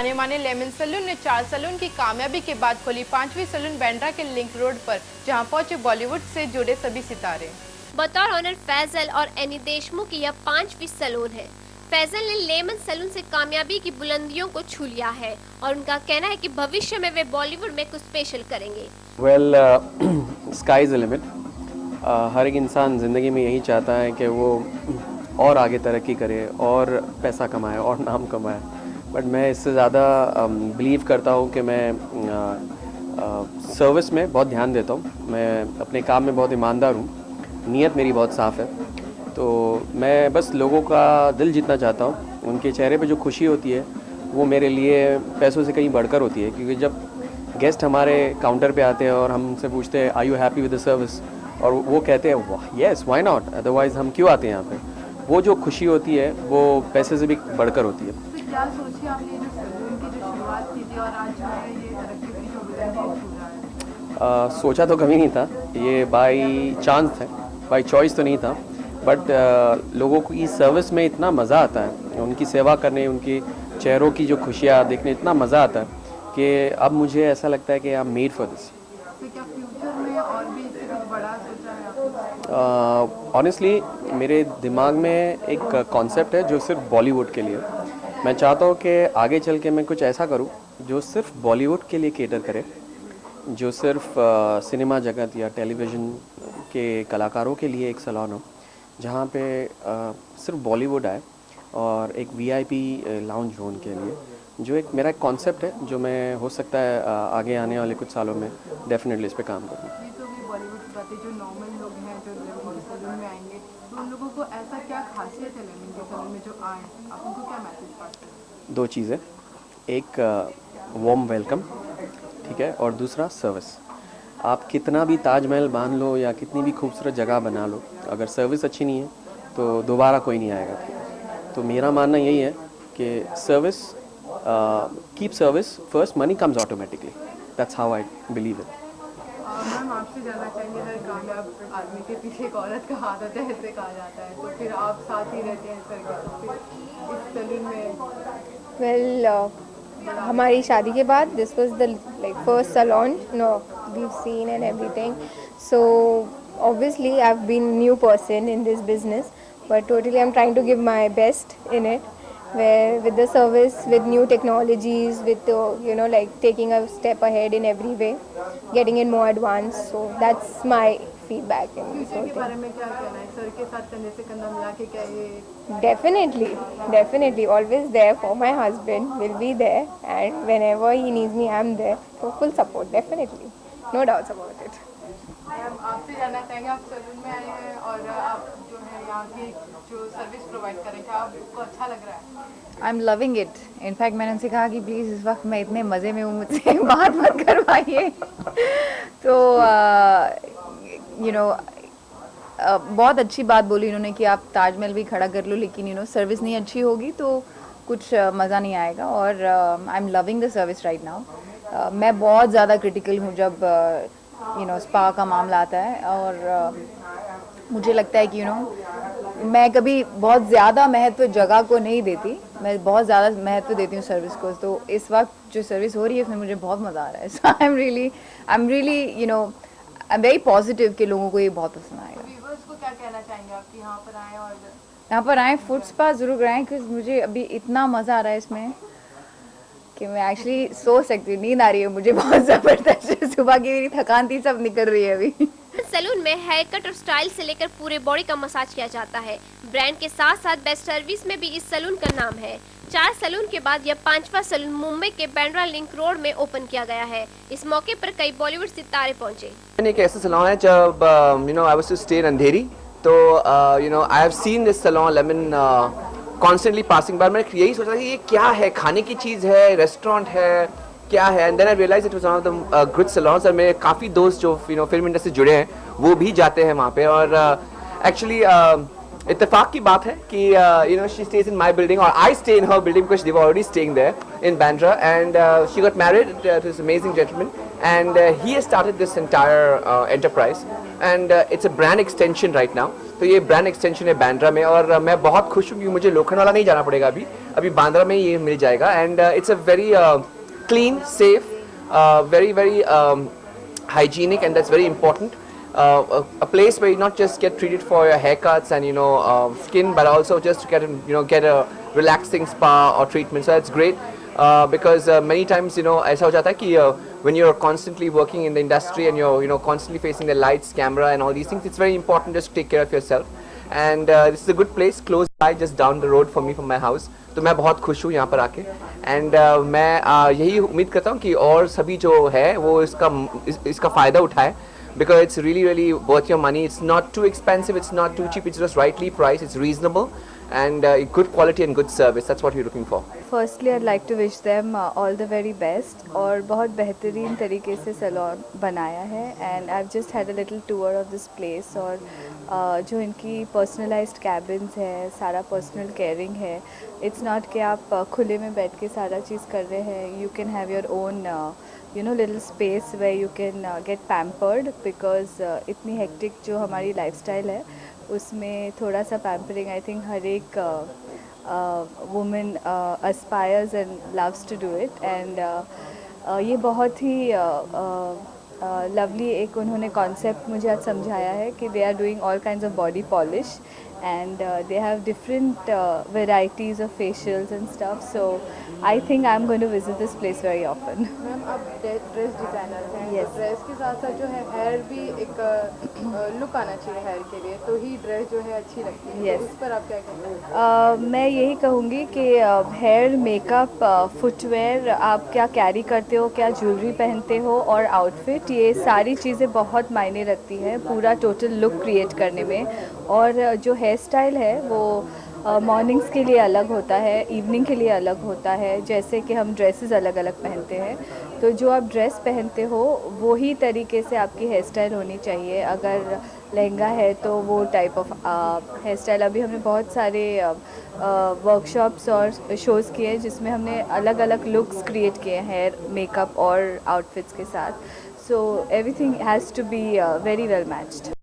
जाने माने lemon salon ने 4 सैलून की कामयाबी के बाद खोली 5वीं सैलून बांद्रा के लिंक रोड पर, जहां पहुंचे बॉलीवुड से जुड़े सभी सितारे। बतौर ऑनर फैजल और एनी देशमुख की यह 5वीं सैलून है। फैजल ने लेमन सैलून से कामयाबी की बुलंदियों को छू लिया है और उनका कहना है कि भविष्य में वे बॉलीवुड में कुछ स्पेशल करेंगे। Well, sky is the limit. हर एक इंसान ज़िंदगी में यही चाहता है कि वो और आगे तरक्की करे और पैसा कमाए और नाम कमाए, बट मैं इससे ज़्यादा बिलीव करता हूँ कि मैं सर्विस में बहुत ध्यान देता हूँ। मैं अपने काम में बहुत ईमानदार हूँ, नीयत मेरी बहुत साफ़ है। तो मैं बस लोगों का दिल जीतना चाहता हूँ। उनके चेहरे पे जो खुशी होती है वो मेरे लिए पैसों से कहीं बढ़कर होती है, क्योंकि जब गेस्ट हमारे काउंटर पे आते हैं और हमसे पूछते हैं are you happy with the service, और वो कहते हैं येस व्हाई नॉट, अदरवाइज़ हम क्यों आते हैं यहाँ पे, वो जो खुशी होती है वो पैसे से भी बढ़कर होती है। तो क्या सोचिए आपने जो सैलून की जो शुरुआत की थी और आज जो है ये तरक्की की जो बुलंदी छू रहा है? सोचा तो कभी नहीं था, ये बाई चांस था, बाई चॉइस तो नहीं था, बट लोगों को इस सर्विस में इतना मज़ा आता है, उनकी सेवा करने, उनकी चेहरों की जो खुशियाँ देखने इतना मज़ा आता है कि अब मुझे ऐसा लगता है कि I am made for this. तो क्या फ्यूचर में और भी इससे कुछ बड़ा सोचा है आपने? ऑनेस्टली मेरे दिमाग में एक कॉन्सेप्ट है जो सिर्फ बॉलीवुड के लिए। मैं चाहता हूँ कि आगे चल के मैं कुछ ऐसा करूँ जो सिर्फ बॉलीवुड के लिए केटर करे, जो सिर्फ सिनेमा जगत या टेलीविज़न के कलाकारों के लिए एक सैलून हो, जहाँ पे सिर्फ बॉलीवुड आए, और एक वीआईपी लाउंज हो उनके लिए, जो एक मेरा एक कॉन्सेप्ट है जो मैं हो सकता है आगे आने वाले कुछ सालों में डेफिनेटली इस पे काम करूँ। ये तो भी बॉलीवुड की बातें, जो नॉर्मल लोग हैं जो लेमन सैलून में आएंगे, तो उन लोगों को ऐसा क्या खासियत है लेमन के सैलून में जो आए, आप उनको क्या मैसेज पाते हैं? दो चीज़ें, एक वार्म वेलकम, ठीक है, और दूसरा सर्विस। आप कितना भी ताजमहल बांध लो या कितनी भी खूबसूरत जगह बना लो, अगर सर्विस अच्छी नहीं है तो दोबारा कोई नहीं आएगा। तो मेरा मानना यही है कि service, keep service first, money comes automatically, that's how I believe it. Ma'am आपसे जानना चाहेंगे, हर कामयाब आदमी के पीछे एक औरत का हाथ होता है, ऐसे कहा जाता है, तो फिर आप साथ ही रहते हैं सर के, तो फिर इस सैलून में? वेल, हमारी शादी के बाद this was the like first salon no weave scene and everything, so obviously I've been new person in this business, but totally I'm trying to give my best in it, where with the service, with new technologies, with like taking a step ahead in every way, getting in more advanced. So that's my feedback in this future whole के thing. बारे में क्या कहना है? Sir के साथ कंधे से कंधा मिला के क्या ये? Definitely always there for my husband, will be there, and whenever he needs me I'm there for full support, definitely, no doubts about it. Ma'am आपसे जानना चाहेंगे, आप सैलून में आए हैं और आप जो है यहाँ की जो सर्विस प्रोवाइड करें, क्या आपको अच्छा लग रहा है? I am loving it. In fact मैंने उनसे कहा कि प्लीज़ इस वक्त मैं इतने मज़े में हूँ, मुझसे बात मत करवाइए। तो बहुत अच्छी बात बोली उन्होंने कि आप ताजमहल भी खड़ा कर लो, लेकिन सर्विस नहीं अच्छी होगी तो कुछ मज़ा नहीं आएगा। और I am loving the service right now. मैं बहुत ज़्यादा क्रिटिकल हूँ जब स्पा का मामला आता है, और मुझे लगता है कि मैं कभी बहुत ज़्यादा महत्व जगह को नहीं देती, मैं बहुत ज़्यादा महत्व देती हूँ सर्विस को। तो इस वक्त जो सर्विस हो रही है उसमें मुझे बहुत मज़ा आ रहा है। So I am really I am very positive कि लोगों को ये बहुत पसंद आएगा। व्यूअर्स को क्या कहना चाहेंगे आप कि यहाँ पर आएँ और यहाँ पर आएँ, फुट स्पा ज़रूर कराएँ, क्योंकि मुझे अभी इतना मज़ा आ रहा है इसमें कि मैं एक्चुअली सो सकती हूँ। नींद आ रही है मुझे बहुत ज़बरदस्त, सुबह की मेरी थकान थी सब निकल रही है अभी। सैलून में हेयर कट और स्टाइल से लेकर पूरे बॉडी का मसाज किया जाता है। ब्रांड के साथ साथ बेस्ट सर्विस में भी इस सैलून का नाम है। 4 सैलून के बाद यह 5वां सैलून मुंबई के बांद्रा लिंक रोड में ओपन किया गया है। इस मौके पर कई बॉलीवुड सितारे पहुंचे। एक ऐसा सैलून है जब I was to stay in Andheri, तो I have seen this salon lemon constantly passing by. मैंने यही सोचा कि ये क्या है, खाने की चीज़ है, रेस्टोरेंट है, क्या है, and then I realise it was one of the good salons. और मेरे काफ़ी दोस्त जो फिल्म इंडस्ट्री से जुड़े हैं वो भी जाते हैं वहाँ पे। और एक्चुअली इत्तेफाक की बात है कि she stays in my building और I stay in her building because they were already staying there in Bandra, and she got married to this amazing gentleman, and he has started this entire enterprise. And it's a brand extension right now. तो ये brand extension है बांद्रा में, और मैं बहुत खुश हूँ कि मुझे लोखंडवाला नहीं जाना पड़ेगा, अभी बांद्रा में ये मिल जाएगा। And it's a very clean, safe, very hygienic, and that's very important. A place where you not just get treated for your haircuts and skin, but also just to get a relaxing spa or treatment. So that's great, because many times ऐसा हो जाता है कि when you're constantly working in the industry and you're constantly facing the lights, camera and all these things, it's very important just to take care of yourself. And this is a good place close by, just down the road for me from my house. तो मैं बहुत खुश हूँ यहाँ पर आके। And मैं यही उम्मीद करता हूँ कि और सभी जो है वो इसका फ़ायदा उठाए, because it's really worth your money. It's not too expensive, it's not too cheap, it's just rightly priced, it's reasonable, and good quality and good service. That's what you're looking for. Firstly, I'd like to wish them all the very best, और बहुत बेहतरीन तरीके से salon बनाया है। And I've just had a little tour of this place, और जो इनकी पर्सनलाइज्ड कैबिन्स है, सारा पर्सनल केयरिंग है। इट्स नॉट कि आप खुले में बैठ के सारा चीज़ कर रहे हैं। You can have your own little space where you can get pampered, because इतनी हेक्टिक जो हमारी लाइफस्टाइल है उसमें थोड़ा सा पैम्परिंग आई थिंक हर एक women aspires and loves to do it. And ये बहुत ही लवली एक उन्होंने कॉन्सेप्ट मुझे आज समझाया है कि they are doing all kinds of body polish, and they have different varieties of facials and stuff. So I think I'm going to visit this place very often. Ma'am आप dress designer हैं, Yes. Dress के साथ साथ जो है hair भी एक look आना चाहिए हेयर के लिए, तो ही ड्रेस जो है अच्छी लगती है। Yes. तो इस पर आप क्या कहेंगे? मैं यही कहूँगी कि हेयर, मेकअप, फुटवेयर, आप क्या कैरी करते हो, क्या ज्वेलरी पहनते हो, और आउटफिट, ये सारी चीज़ें बहुत मायने रखती हैं पूरा टोटल लुक क्रिएट करने में। और जो हेयर स्टाइल है वो मॉर्निंग्स के लिए अलग होता है, इवनिंग के लिए अलग होता है। जैसे कि हम ड्रेसेस अलग अलग पहनते हैं, तो जो आप ड्रेस पहनते हो वही तरीके से आपकी हेयर स्टाइल होनी चाहिए। अगर लहंगा है तो वो टाइप ऑफ हेयर स्टाइल। अभी हमने बहुत सारे वर्कशॉप्स और शोज़ किए हैं जिसमें हमने अलग अलग लुक्स क्रिएट किए हैं हेयर, मेकअप और आउटफिट्स के साथ। So everything has to be very well matched.